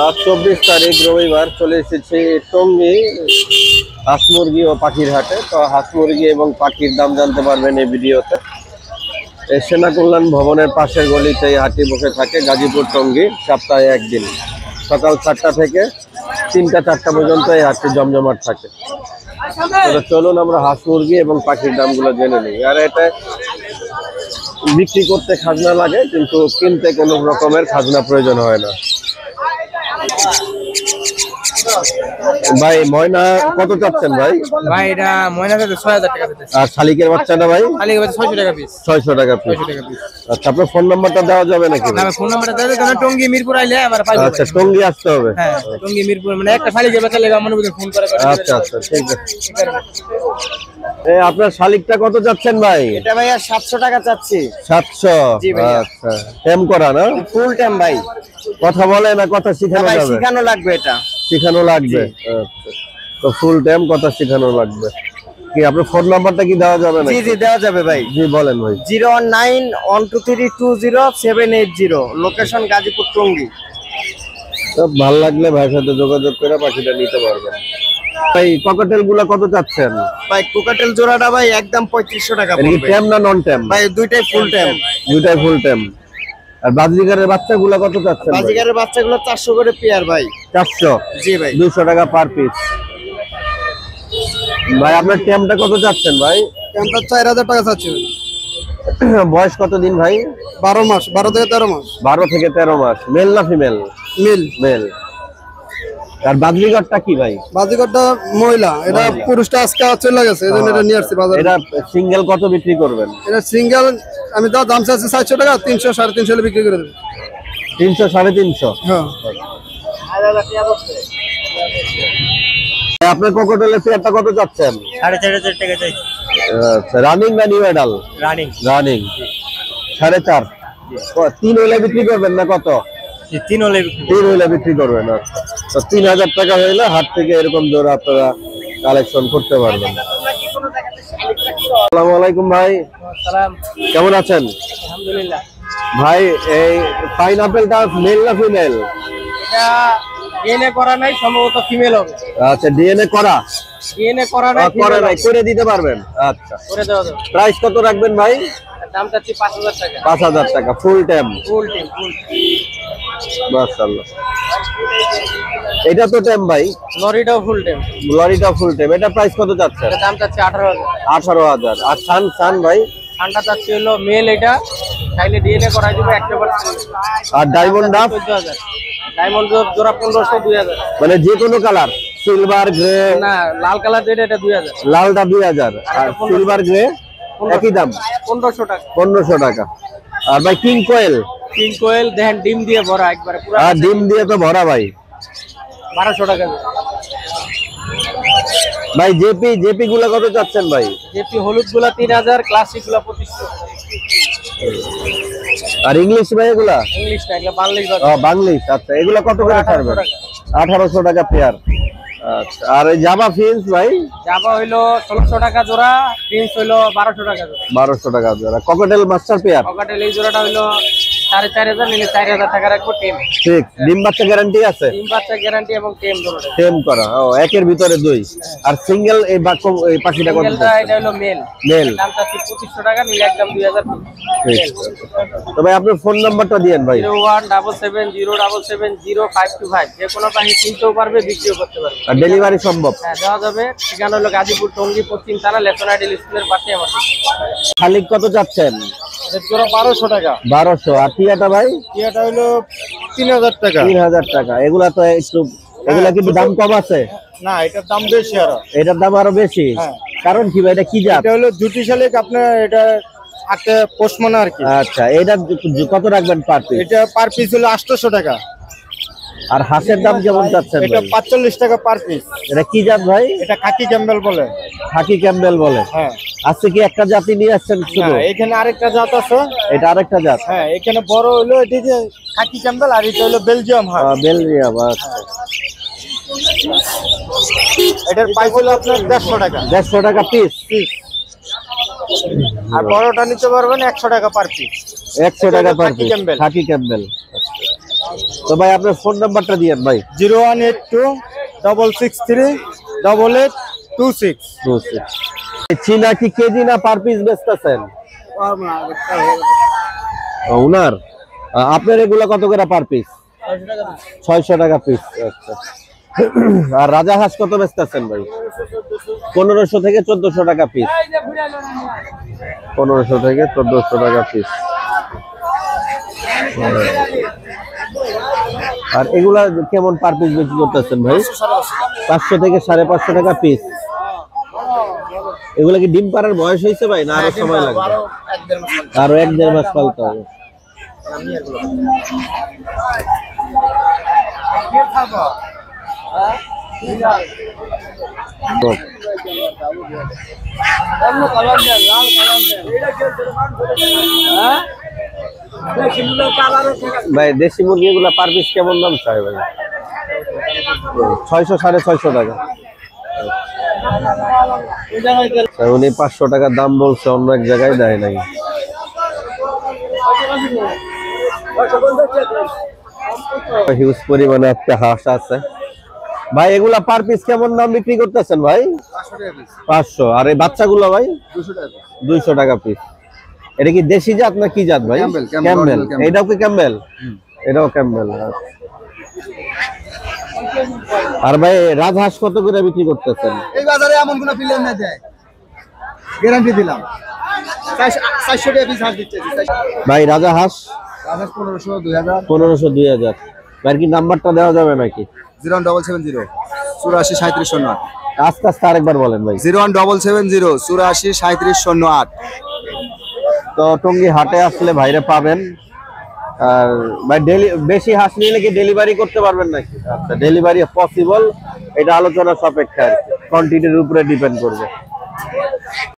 আজ 24 তারিখ রবিবার চলে এসেছি টঙ্গী হাঁস মুরগি ও পাখির হাটে। তো হাঁস মুরগি এবং পাখির দাম জানতে পারবেন এই ভিডিওতে। এই সেনা কল্যাণ ভবনের পাশের গলিতে এই হাটটি বসে থাকে গাজীপুর টঙ্গী, সপ্তাহে একদিন সকাল 7টা থেকে 3টা 4টা পর্যন্ত এই হাটটি জমজমাট থাকে। তো চলুন আমরা হাঁস মুরগি এবং পাখির দামগুলো জেনে নিই। আর এটা বিক্রি করতে খাজনা লাগে, কিন্তু কিনতে কোনো রকমের খাজনা প্রয়োজন হয় না। ভাই ময়না কত চাচ্ছেন ভাই? ভাই এটা ময়না ৬০০০ টাকা দিতেছে। আর শালিকের বাচ্চাটা ভাই? শালিকের বাচ্চা ৬০০ টাকা পিস। ৬০০ টাকা পিস। আচ্ছা, আপনার ফোন নাম্বারটা দেওয়া যাবে নাকি? না, ফোন নাম্বারটা দেওয়া যাবে না। টঙ্গী মিরপুর আইলে আবার পাইবো। আচ্ছা, টঙ্গী আসতে হবে। হ্যাঁ, টঙ্গী মিরপুর, মানে একটা শালিকের বাচ্চা লাগবে আমার মধ্যে ফোন করে। আচ্ছা আচ্ছা, ঠিক আছে। এই আপনার শালিকটা কত চাচ্ছেন ভাই? এটা ভাই ৭০০ টাকা চাচ্ছি। ৭০০? জি ভাই। আচ্ছা, টেম করা না? ফুল টাইম ভাই। কথা বলে না, কথা শিখানো ভাই যাবে? শিখানো লাগবে, এটা শিখানো লাগবে। আচ্ছা, তো ফুল টাইম কথা শিখানো লাগবে। কি আপনার ফোন নাম্বারটা কি দেওয়া যাবে না? জি জি দেওয়া যাবে ভাই। জি বলেন ভাই। 01912320780, লোকেশন গাজীপুর টঙ্গী। তো ভালো লাগলে ভাইয়ের সাথে যোগাযোগ করে পাখিটা নিতে পারবেন। ভাই ককাটেল গুলা কত চাচ্ছেন? ভাই কোকাটেল জোড়াটা ভাই একদম ৩৫০০ টাকা এটা কি পড়বে। টেম না নন টেম? ভাই দুইটাই ফুল টাইম। দুইটাই ফুল টেম। আর বাজিগারের বাচ্চাগুলা কত চাচ্ছেন? বাজিগারের বাচ্চাগুলো ৪০০ করে পেয়ার ভাই। ৪০০? জি ভাই। 200 টাকা পার পিস। ভাই আপনার টেমটা কত চাচ্ছেন ভাই? টেমটা ৪০০০ টাকা চাচ্ছি। বয়স কত দিন ভাই? ১২ মাস, ১২ থেকে ১৩ মাস। 12 থেকে 13 মাস। মেল না ফিমেল? মিল। মেল। আর বাজিগারটা কি ভাই? বাজিগরটা মহিলা, এটা পুরুষটা আজকে চলে গেছে, এজন্য এটা নিয়ে আসছি বাজারে। এটা সিঙ্গেল কত বিক্রি করবেন? এটা সিঙ্গেল আমি দাম চাচ্ছি ৪০০ টাকা, ৩০০ ৩৫০ হলে বিক্রি করে দেব। 300 350? হ্যাঁ। আপনার কোকোটেলের পেয়ারটা কত চাচ্ছেন? ৪৫০০ টাকা চাই। আচ্ছা, রানিং না নিউ অ্যাডাল? রানিং। রানিং 4.5। 3 হলে বিক্রি করবেন না কত? ৩ হলে 3 হলে বিক্রি করবেন। আচ্ছা, তো ৩০০০ টাকা হইলে হাট থেকে এরকম জোড়া আপনারা কালেকশন করতে পারবেন। আসসালামু আলাইকুম ভাই। সালাম। কেমন আছেন? আলহামদুলিল্লাহ। ভাই এই পাইনাপেলটা মেল না ফিমেল? এটা ডিএনএ করা নাই, সম্ভবত ফিমেল হবে। আচ্ছা, ডিএনএ করা? ডিএনএ করা নাই, করে নাই, করে দিতে পারবেন। আচ্ছা, করে দেওয়া যাবে। প্রাইস কত রাখবেন ভাই? দামটা ৫০০০ টাকা। ৫০০০ টাকা ফুল টাইম? ফুল টিম, ফুল। মাশাআল্লাহ। এটা তো টাইম ভাই? লরিটাও ফুল টিম। লরিটা ফুল টাইম। এটা প্রাইস কত যাচ্ছে? এটা দাম চাচ্ছি ১৮০০০। ১৮,০০০। আর সান ভাই? ঠান্ডা চাচ্ছি হলো মেল, এটা চাইলে ডিএনএ করাই দিব ১০০%। আর ডায়মন্ড ডাব? ১৪,০০০। ডায়মন্ড জোড়া ১৫০০, ২০০০। মানে যে কোনো কালার? Silver, grey? না, লাল কালার যেটা এটা ২০০০। লালটা ২০০০ আর সিলভার গ্রে একই দাম? ১৫০০ টাকা। ১৫০০ টাকা। আর ভাই কিং কোয়েল? কিং কোয়েল দেখেন ডিম দিয়ে ভরা, একবারে পুরো। আর ডিম দিয়ে তো ভরা ভাই। ১২০০ টাকা। ভাই জেপি গুলা কত চাচ্ছেন ভাই? জেপি হলুদ গুলা ৩০০০, ক্লাসিক গুলা ২৫০০। আর ইংলিশ ভাই এগুলা? ইংলিশ না, এগুলা বাংলিশ। বাংলিশ। আচ্ছা, এগুলা কত করে ছাড়বেন? ১৮০০ টাকা পেয়ার। আচ্ছা, আর এই জাভা ফিন্স ভাই? জাভা হইলো ১৬০০ টাকা জোড়া, প্রিন্স হইলো ১২০০ টাকা জোড়া। ১২০০ টাকা জোড়া। Cocktail master pair? ককাটেল এই জোড়াটা হইলো ৪৫০০, নিলে ৪০০০ টাকা রাখবো। টেম। ঠিক। ডিম বাচ্চা গ্যারান্টি আছে? ডিম বাচ্চা গ্যারান্টি এবং টেম জোড়াটা। টেম করা। ও, একের ভিতরে 2। আর সিঙ্গেল এই পাখিটা কত? সিঙ্গেলটা এটা হলো মেল। মেল। দাম চাচ্ছি ২৫০০ টাকা, নিলে একদম ২০০০। ঠিক। তো ভাই আপনার ফোন নাম্বারটা দিয়েন ভাই। 01770070525। যে কোনো পাখি কিনতেও পারবে, বিক্রিও করতে পারবে। আর ডেলিভারি সম্ভব? হ্যাঁ, দেওয়া যাবে। ঠিকানা হলো গাজীপুর টঙ্গী পশ্চিম থানা, লেসন আইডিয়াল স্কুলের পাশে আমার। শালিক কত চাচ্ছেন? এটা জোড়া ১২০০ টাকা। ১২০০। আর টিয়াটা ভাই? এটা হলো ৩০০০ টাকা। ৩০০০ টাকা। এগুলা তো একটু, এগুলা কি দাম কম আছে? না, এটার দাম বেশি। আরো এটার দাম আরো বেশি? কারণ কি ভাই, এটা কি জাত? এটা হলো দুটি শালিক, আপনার এটা আটে পোস্টমান আর কি। আচ্ছা, এটা কত রাখবেন পার পিস? এটা পার পিস হলো ৮০০ টাকা। আর হাঁসের দাম কেমন চাচ্ছেন? এটা ৪৫ টাকা পার পিস। এটা কি জাত ভাই? এটা খাকি ক্যাম্বেল বলে। খাকি ক্যাম্বেল বলে? হ্যাঁ। আজকে কি একটা জাতি নিয়ে আসছেন শুধু? এখানে আরেকটা জাত আছে। এটা আরেকটা জাত? হ্যাঁ, এখানে বড় হলো এটা যে খাকি ক্যাম্বেল, আর এটা হলো বেলজিয়াম হাঁস। বেলজিয়াম। আচ্ছা, এটার প্রাইস হলো আপনার ১৫০ টাকা। ১৫০ টাকা পিস? আর বড়টা নিতে পারবেন ১০০ টাকা পার পিস। ১০০ টাকা পার পিস। খাকি ক্যাম্বেল। তো ভাই আপনার ফোন নাম্বারটা দিয়েন ভাই। 0182668826। চীনা কি কেজি না পার পিস বেচতেছেন? উনার আপনার এগুলা কত করে পার পিস? 600 টাকা পিস। আচ্ছা। আর রাজা হাঁস কত বেচতেছেন ভাই? 1500 থেকে 1400 টাকা পিস। 1500 থেকে 1400 টাকা পিস। আর এগুলা কেমন পার পিস বিক্রি করতেছেন ভাই? 500 থেকে 550 টাকা পিস। এগুলা কি ডিম পাড়ার বয়স হয়েছে ভাই, না আরো সময় লাগবে? আরো 1-1.5 মাস পালতে হবে। ভাই দেশি মুরগি গুলা পার পিস কেমন দাম চাই ভাই? 600 650 টাকা। উনি 500 টাকা দাম বলছে, অন্য এক জায়গায় দেয় নাই। হিউজ পরিমাণে একটা হাঁস আছে ভাই। এগুলা পার পিস কেমন দাম বিক্রি করতেছেন ভাই? 500। আর এই বাচ্চাগুলো ভাই 200 টাকা পিস। এটা কি দেশি জাত না কি জাত ভাই? ক্যাম্বেল। এটাও কি ক্যাম্বেল? এটাও ক্যাম্বেল। আর ভাই রাজহাঁস কত করে বিক্রি করতেছেন? এই বাজারে এমন কোন ফিল্ম না দেয়, গ্যারান্টি দিলাম। 400 টাকা পিস হাঁস দিচ্ছি ভাই রাজা হাঁস 1500 2000। 1500 2000। ভাই কি নাম্বারটা দেওয়া যাবে নাকি? 01770 84 37 08। আস্তে আস্তে আরেকবার বলেন ভাই। 01770 84 37 08। তো টঙ্গী হাটে আসলে ভাইরে পাবেন। আর ভাই বেশি হাঁস নিলে কি ডেলিভারি করতে পারবেন নাকি? আচ্ছা, ডেলিভারি পসিবল, এটা আলোচনা সাপেক্ষে আর কি, কোয়ান্টিটির উপরে ডিপেন্ড করবে।